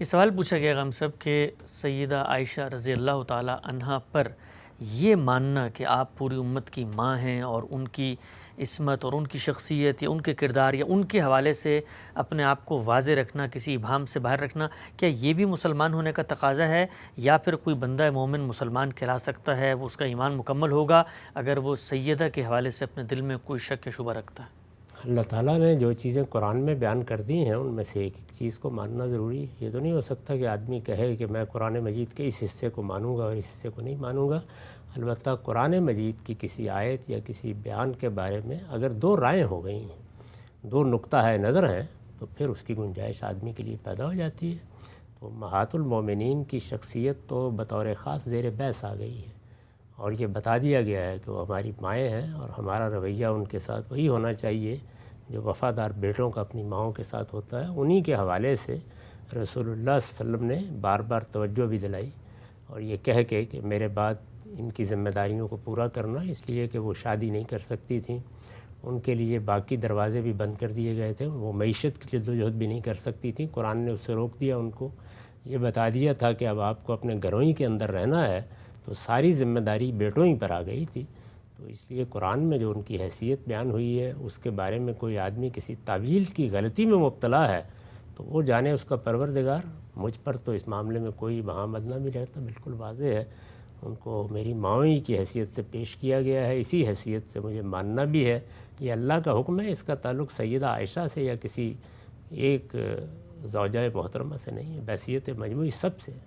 یہ سوال پوچھا گیا غم صاحب کہ سیدہ عائشہ رضی اللہ تعالی عنہا پر یہ ماننا کہ آپ پوری امت کی ماں ہیں اور ان کی عصمت اور ان کی شخصیت یا ان کے کردار یا ان کے حوالے سے اپنے آپ کو واضح رکھنا، کسی ابہام سے باہر رکھنا، کیا یہ بھی مسلمان ہونے کا تقاضا ہے؟ یا پھر کوئی بندہ مومن مسلمان کہلا سکتا ہے، وہ اس کا ایمان مکمل ہوگا اگر وہ سیدہ کے حوالے سے اپنے دل میں کوئی شک یا شبہ رکھتا ہے؟ اللہ تعالیٰ نے جو چیزیں قرآن میں بیان کر دی ہیں ان میں سے ایک ایک چیز کو ماننا ضروری ہے۔ یہ تو نہیں ہو سکتا کہ آدمی کہے کہ میں قرآن مجید کے اس حصے کو مانوں گا اور اس حصے کو نہیں مانوں گا۔ البتہ قرآن مجید کی کسی آیت یا کسی بیان کے بارے میں اگر دو رائیں ہو گئی ہیں، دو نقطہ ہے نظر ہیں، تو پھر اس کی گنجائش آدمی کے لیے پیدا ہو جاتی ہے۔ تو امہات المومنین کی شخصیت تو بطور خاص زیر بحث آ گئی ہے، اور یہ بتا دیا گیا ہے کہ وہ ہماری مائیں ہیں اور ہمارا رویہ ان کے ساتھ وہی ہونا چاہیے جو وفادار بیٹوں کا اپنی ماؤں کے ساتھ ہوتا ہے۔ انہی کے حوالے سے رسول اللہ صلی اللہ علیہ وسلم نے بار بار توجہ بھی دلائی، اور یہ کہہ کے کہ میرے بعد ان کی ذمہ داریوں کو پورا کرنا، اس لیے کہ وہ شادی نہیں کر سکتی تھیں، ان کے لیے باقی دروازے بھی بند کر دیے گئے تھے، وہ معیشت کی جدوجہد بھی نہیں کر سکتی تھیں، قرآن نے اس سے روک دیا ان کو۔ یہ بتا دیا تھا کہ اب آپ کو اپنے گھروں ہی کے اندر رہنا ہے، تو ساری ذمہ داری بیٹوں ہی پر آ گئی تھی۔ تو اس لیے قرآن میں جو ان کی حیثیت بیان ہوئی ہے، اس کے بارے میں کوئی آدمی کسی تعویل کی غلطی میں مبتلا ہے تو وہ جانے اس کا پروردگار۔ مجھ پر تو اس معاملے میں کوئی وہاں مدنہ بھی رہتا، بالکل واضح ہے، ان کو میری ماؤں کی حیثیت سے پیش کیا گیا ہے، اسی حیثیت سے مجھے ماننا بھی ہے۔ یہ اللہ کا حکم ہے، اس کا تعلق سیدہ عائشہ سے یا کسی ایک زوجہ محترمہ سے نہیں ہے، بحیثیت مجموعی سب سے ہے۔